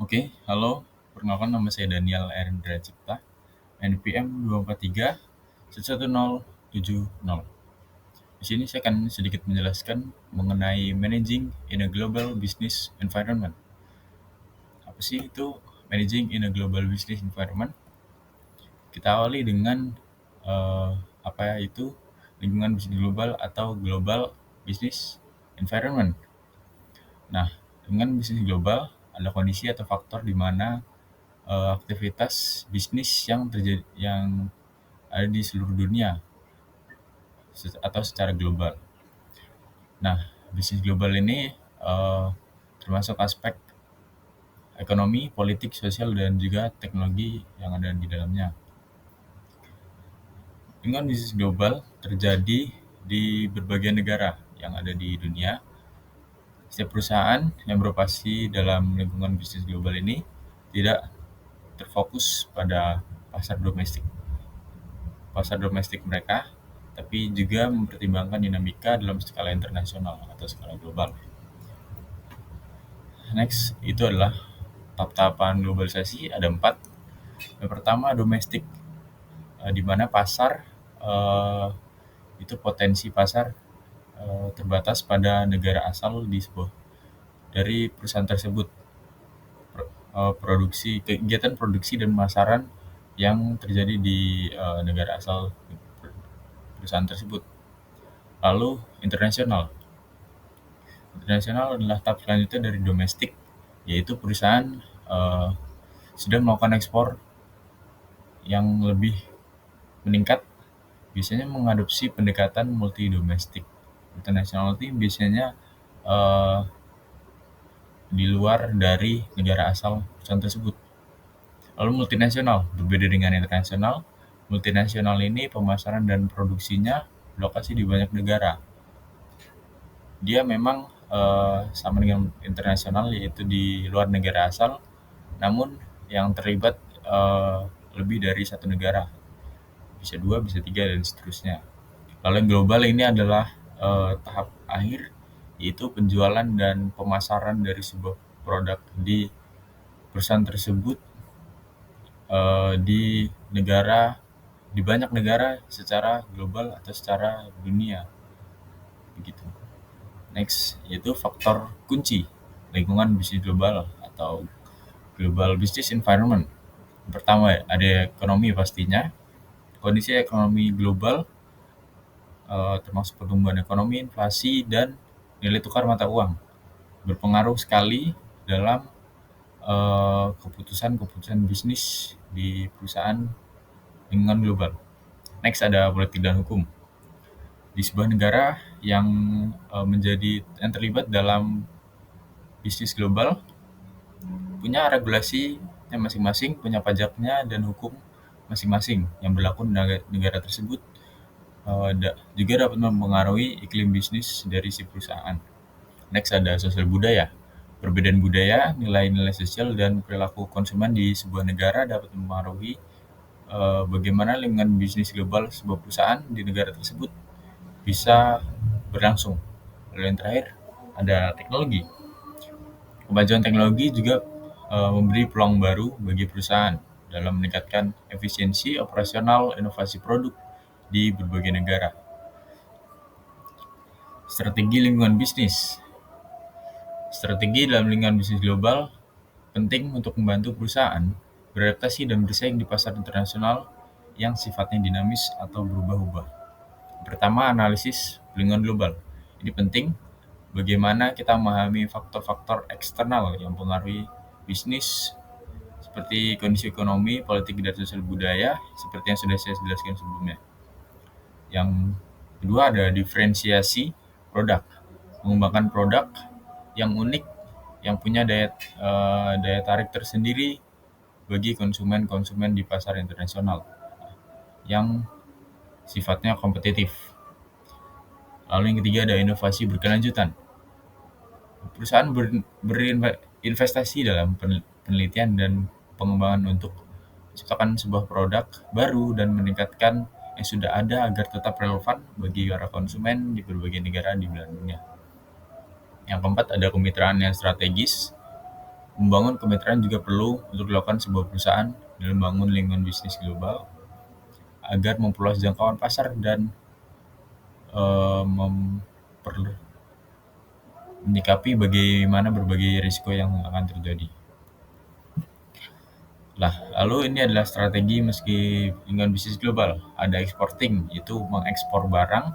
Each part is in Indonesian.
Oke, halo. Perkenalkan nama saya Daniel Erindra Cipta, NPM 243 11070. Di sini saya akan sedikit menjelaskan mengenai managing in a global business environment. Apa sih itu managing in a global business environment? Kita awali dengan eh, apa itu lingkungan bisnis global atau global business environment. Nah, dengan bisnis global ada kondisi atau faktor di mana aktivitas bisnis yang terjadi yang ada di seluruh dunia atau secara global. Nah, bisnis global ini termasuk aspek ekonomi, politik, sosial, dan juga teknologi yang ada di dalamnya. Dengan bisnis global terjadi di berbagai negara yang ada di dunia. Setiap perusahaan yang beroperasi dalam lingkungan bisnis global ini tidak terfokus pada pasar domestik mereka, tapi juga mempertimbangkan dinamika dalam skala internasional atau skala global. Next, itu adalah tahap-tahapan globalisasi, ada 4. Yang pertama, domestik, di mana pasar, itu potensi pasar terbatas pada negara asal dari perusahaan tersebut. Kegiatan produksi dan pemasaran yang terjadi di negara asal perusahaan tersebut. Lalu internasional. Internasional adalah tahap selanjutnya dari domestik, yaitu perusahaan sudah melakukan ekspor yang lebih meningkat, biasanya mengadopsi pendekatan multi domestik. Internasional itu biasanya eh, di luar dari negara asal perusahaan tersebut. Lalu multinasional, berbeda dengan internasional. Multinasional ini pemasaran dan produksinya berlokasi di banyak negara. Dia memang sama dengan internasional, yaitu di luar negara asal, namun yang terlibat lebih dari satu negara, bisa 2, bisa 3, dan seterusnya. Lalu yang global ini adalah tahap akhir, yaitu penjualan dan pemasaran dari sebuah produk di perusahaan tersebut di banyak negara secara global atau secara dunia, begitu. Next, yaitu faktor kunci lingkungan bisnis global atau global business environment. Pertama, ada ekonomi pastinya. Kondisi ekonomi global termasuk pertumbuhan ekonomi, inflasi, dan nilai tukar mata uang berpengaruh sekali dalam keputusan-keputusan bisnis di perusahaan lingkungan global. Next, ada politik dan hukum. Di sebuah negara yang terlibat dalam bisnis global punya regulasinya masing-masing, punya pajaknya dan hukum masing-masing yang berlaku di negara tersebut, juga dapat mempengaruhi iklim bisnis dari si perusahaan. Next, ada sosial budaya. Perbedaan budaya, nilai-nilai sosial, dan perilaku konsumen di sebuah negara dapat mempengaruhi bagaimana lingkungan bisnis global sebuah perusahaan di negara tersebut bisa berlangsung. Lalu yang terakhir, ada teknologi. Kemajuan teknologi juga memberi peluang baru bagi perusahaan dalam meningkatkan efisiensi operasional inovasi produk di berbagai negara. Strategi lingkungan bisnis. Strategi dalam lingkungan bisnis global penting untuk membantu perusahaan beradaptasi dan bersaing di pasar internasional yang sifatnya dinamis atau berubah-ubah. Pertama, analisis lingkungan global. Ini penting bagaimana kita memahami faktor-faktor eksternal yang mempengaruhi bisnis seperti kondisi ekonomi, politik, dan sosial budaya seperti yang sudah saya jelaskan sebelumnya. Yang kedua, ada diferensiasi produk. Mengembangkan produk yang unik, yang punya daya tarik tersendiri bagi konsumen-konsumen di pasar internasional yang sifatnya kompetitif. Lalu yang ketiga, ada inovasi berkelanjutan. Perusahaan berinvestasi dalam penelitian dan pengembangan untuk menciptakan sebuah produk baru dan meningkatkan yang sudah ada agar tetap relevan bagi para konsumen di berbagai negara di belahan dunia. Yang keempat, ada kemitraan yang strategis. Membangun kemitraan juga perlu untuk dilakukan sebuah perusahaan dalam membangun lingkungan bisnis global agar memperluas jangkauan pasar dan menyikapi bagaimana berbagai risiko yang akan terjadi. Lalu ini adalah strategi meski lingkungan bisnis global. Ada exporting, yaitu mengekspor barang,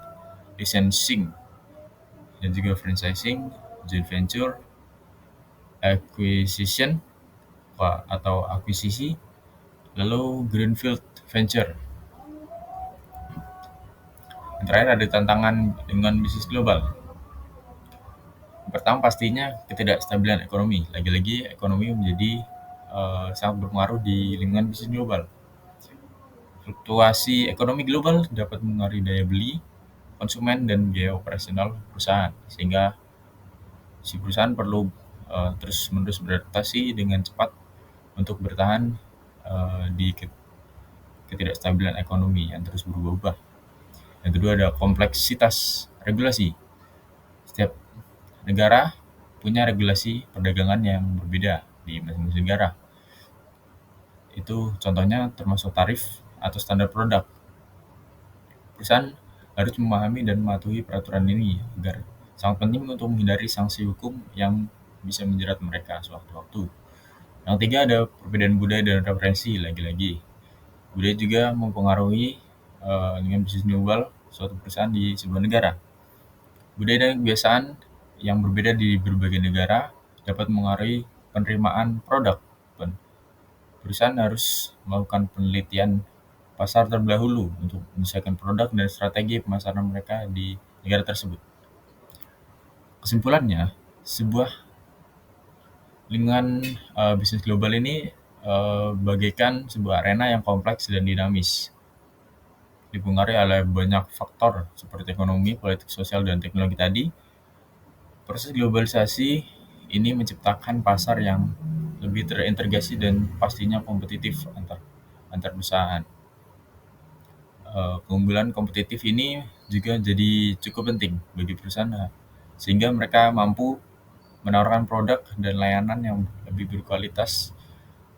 licensing, dan juga franchising, joint venture, acquisition atau akuisisi, lalu greenfield venture. Yang terakhir ada tantangan lingkungan bisnis global. Pertama pastinya ketidakstabilan ekonomi. Lagi-lagi ekonomi menjadi sangat berpengaruh di lingkungan bisnis global. Fluktuasi ekonomi global dapat mengaruhi daya beli konsumen dan biaya operasional perusahaan, sehingga si perusahaan perlu terus-menerus beradaptasi dengan cepat untuk bertahan di ketidakstabilan ekonomi yang terus berubah-ubah. Yang kedua ada kompleksitas regulasi. Setiap negara punya regulasi perdagangan yang berbeda di masing-masing negara. Itu contohnya termasuk tarif atau standar produk. Perusahaan harus memahami dan mematuhi peraturan ini agar sangat penting untuk menghindari sanksi hukum yang bisa menjerat mereka sewaktu-waktu. Yang ketiga ada perbedaan budaya dan referensi. Lagi-lagi budaya juga mempengaruhi lingkungan bisnis global suatu perusahaan di sebuah negara. Budaya dan kebiasaan yang berbeda di berbagai negara dapat mengaruhi penerimaan produk. Perusahaan harus melakukan penelitian pasar terlebih dahulu untuk menyesuaikan produk dan strategi pemasaran mereka di negara tersebut. Kesimpulannya, sebuah lingkungan bisnis global ini bagaikan sebuah arena yang kompleks dan dinamis, dipengaruhi oleh banyak faktor seperti ekonomi, politik, sosial, dan teknologi tadi. Proses globalisasi ini menciptakan pasar yang lebih terintegrasi dan pastinya kompetitif antar perusahaan. Keunggulan kompetitif ini juga jadi cukup penting bagi perusahaan sehingga mereka mampu menawarkan produk dan layanan yang lebih berkualitas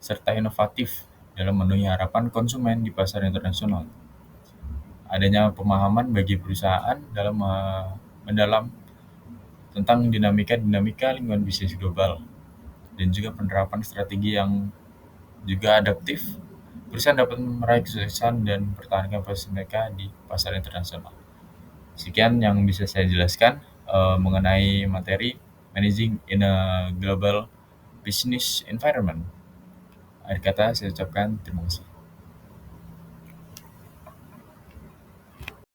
serta inovatif dalam memenuhi harapan konsumen di pasar internasional. Adanya pemahaman bagi perusahaan dalam mendalam tentang dinamika lingkungan bisnis global dan juga penerapan strategi yang juga adaptif, perusahaan dapat meraih kesuksesan dan mempertahankan posisi mereka di pasar internasional. Sekian yang bisa saya jelaskan mengenai materi Managing in a Global Business Environment. Akhir kata saya ucapkan terima kasih.